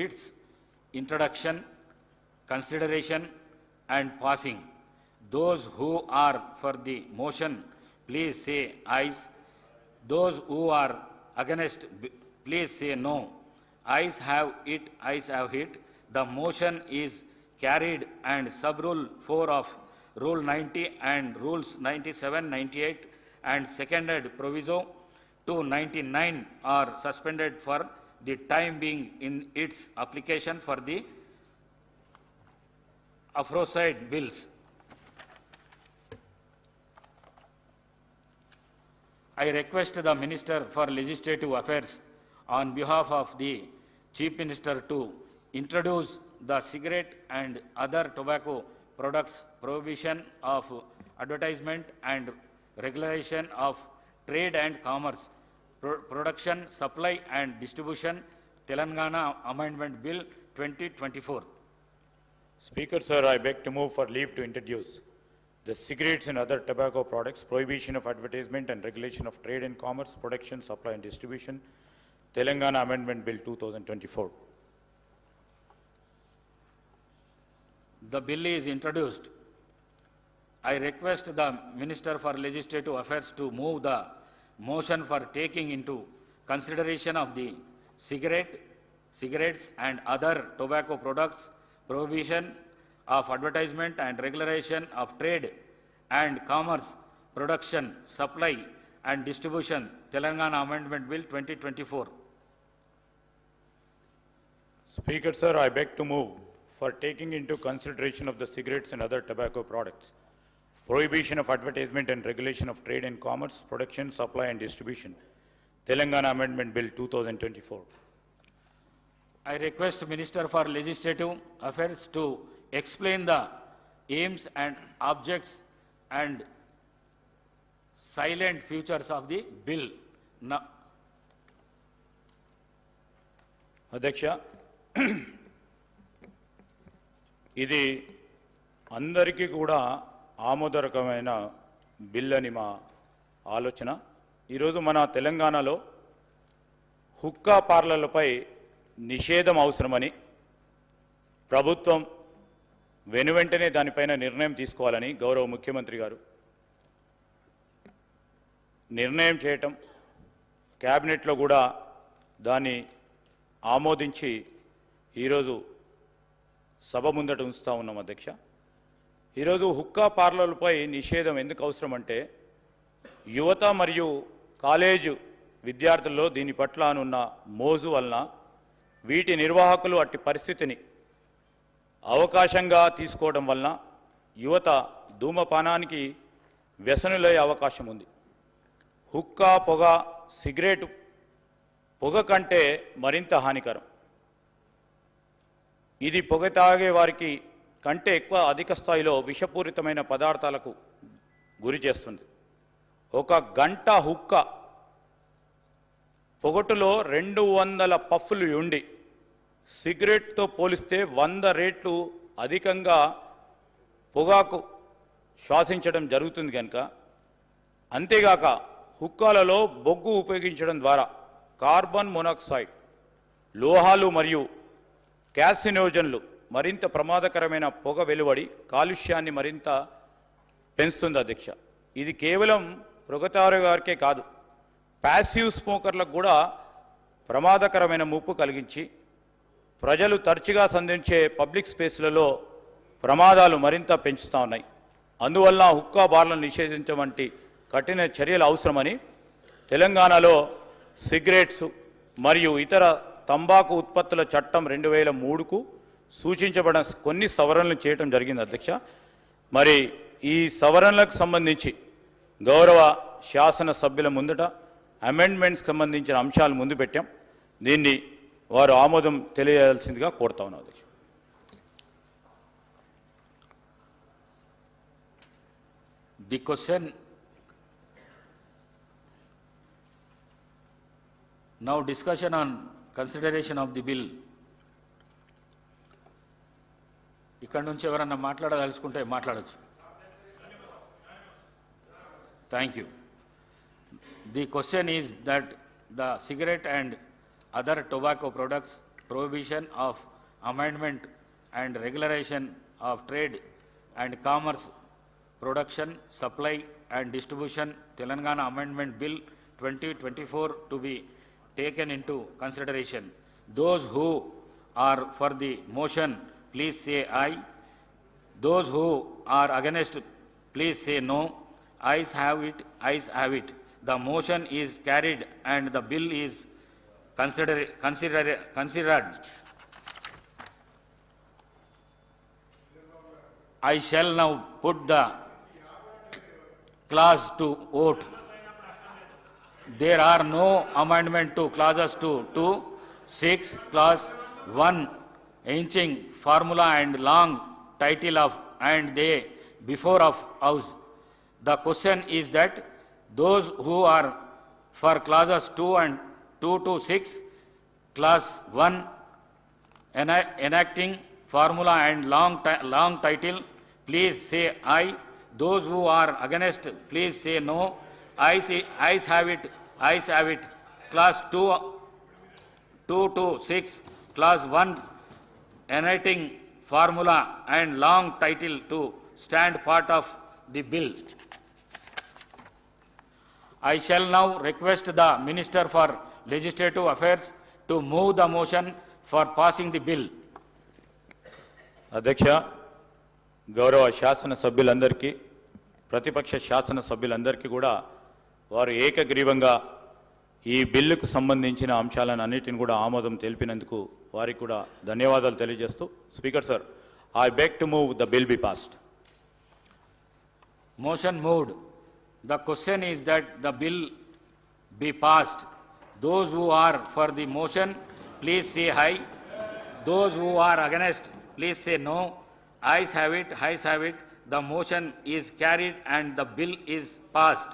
its introduction, consideration and passing. Those who are for the motion, please say ayes. Those who are against, please say no. Ayes have it, ayes have it. The motion is carried and sub-rule 4 of Rule 90 and Rules 97, 98 and seconded proviso 299 are suspended for the time being in its application for the aforesaid bills. I request the Minister for Legislative Affairs on behalf of the Chief Minister to introduce the cigarette and other tobacco products prohibition of advertisement and regulation of trade and commerce, production, supply and distribution, Telangana Amendment Bill 2024. Speaker, sir, I beg to move for leave to introduce the cigarettes and other tobacco products, prohibition of advertisement and regulation of trade and commerce, production, supply and distribution, Telangana Amendment Bill 2024. The bill is introduced. I request the Minister for Legislative Affairs to move the motion for taking into consideration of the cigarettes and other tobacco products, prohibition of advertisement and regulation of trade and commerce, production, supply and distribution, Telangana Amendment Bill 2024. Speaker, sir, I beg to move for taking into consideration of the cigarettes and other tobacco products, prohibition of advertisement and regulation of trade and commerce, production, supply and distribution, Telangana Amendment Bill 2024. I request Minister for Legislative Affairs to explain the aims and objects and silent futures of the bill. Now, Adhyaksha, ఇది అందరికీ కూడా ఆమోదకరమైన bill అని మా ఆలోచన. ఈరోజు మన తెలంగాణలో హుక్కా పార్లర్లపై నిషేధం అవసరమని ప్రభుత్వం వెనువెంటనే దానిపైన నిర్ణయం తీసుకోవాలని గౌరవ ముఖ్యమంత్రి గారు నిర్ణయం చేయటం, క్యాబినెట్లో కూడా దాన్ని ఆమోదించి ఈరోజు సభ ముందట ఉంచుతా ఉన్నాం. అధ్యక్ష, ఈరోజు హుక్కా పార్లర్లపై నిషేధం ఎందుకు అవసరం అంటే యువత మరియు కాలేజు విద్యార్థుల్లో దీని పట్ల ఉన్న మోజు వలన వీటి నిర్వాహకులు అట్టి పరిస్థితిని అవకాశంగా తీసుకోవడం వలన యువత ధూమపానానికి వ్యసనులయ్యే అవకాశం ఉంది. హుక్కా పొగ, సిగరెట్ పొగ కంటే మరింత హానికరం. ఇది పొగ తాగే వారికి కంటే ఎక్కువ అధిక స్థాయిలో విషపూరితమైన పదార్థాలకు గురి చేస్తుంది. ఒక గంట హుక్క పొగటులో 200 పఫ్ఫులు ఉండి సిగరెట్తో పోలిస్తే 100 రెట్లు అధికంగా పొగాకు శ్వాసించడం జరుగుతుంది కనుక, అంతేగాక హుక్కాలలో బొగ్గు ఉపయోగించడం ద్వారా కార్బన్ మోనాక్సైడ్, లోహాలు మరియు క్యాసినోజన్లు మరింత ప్రమాదకరమైన పొగ వెలువడి కాలుష్యాన్ని మరింత పెంచుతుంది. అధ్యక్ష, ఇది కేవలం పొగతారు గారికే కాదు, ప్యాసివ్ స్మోకర్లకు కూడా ప్రమాదకరమైన ముప్పు కలిగించి ప్రజలు తరచుగా సంధించే పబ్లిక్ స్పేస్లలో ప్రమాదాలు మరింత పెంచుతూ ఉన్నాయి. అందువల్ల హుక్కా బార్లను నిషేధించడం వంటి కఠిన చర్యలు అవసరమని తెలంగాణలో సిగరెట్స్ మరియు ఇతర తంబాకు ఉత్పత్తుల చట్టం 2003కు సూచించబడిన కొన్ని సవరణలు చేయడం జరిగింది. అధ్యక్ష, మరి ఈ సవరణలకు సంబంధించి గౌరవ శాసన సభ్యుల ముందట అమెండ్మెంట్స్కి సంబంధించిన అంశాలు ముందు పెట్టాం. దీన్ని వారు ఆమోదం తెలియజేయాల్సిందిగా కోరుతా ఉన్నాం. అధ్యక్ష, the question now discussion on consideration of the bill. ఇక్కడ నుంచి ఎవరన్నా మాట్లాడదలుచుకుంటే మాట్లాడచ్చు. Thank you. The question is that the cigarette and other tobacco products, prohibition of amendment and regulation of trade and commerce, production, supply and distribution, Telangana Amendment Bill 2024 to be taken into consideration. Those who are for the motion, please say aye. Those who are against, please say no. Ayes have it, ayes have it. The motion is carried and the bill is considered. I shall now put the clause to vote. There are no amendment to clauses 2, 6, clause 1, ancient formula and long title of and they before of house. The question is that those who are for clauses 2 and 2 to 6, clause 1, enacting formula and long title, please say aye. Those who are against, please say no. Ayes have it, ayes have it. Clause 2 to 6, clause 1, enacting formula and long title to stand part of the bill. I shall now request the Minister for Legislative Affairs to move the motion for passing the bill. అధ్యక్ష, గౌరవ శాసన సభ్యులందరికీ, ప్రతిపక్ష శాసన సభ్యులందరికీ కూడా వారు ఏకగ్రీవంగా ఈ బిల్లుకు సంబంధించిన అంశాలను అన్నిటిని కూడా ఆమోదం తెలిపినందుకు వారికి కూడా ధన్యవాదాలు తెలియజేస్తూ, speaker sir, I beg to move the bill be passed. Motion moved. The question is that the bill be passed. Those who are for the motion, please say aye. Those who are against, please say no. Ayes have it, ayes have it. The motion is carried and the bill is passed.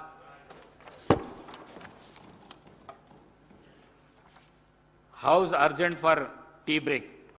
House urgent for tea break.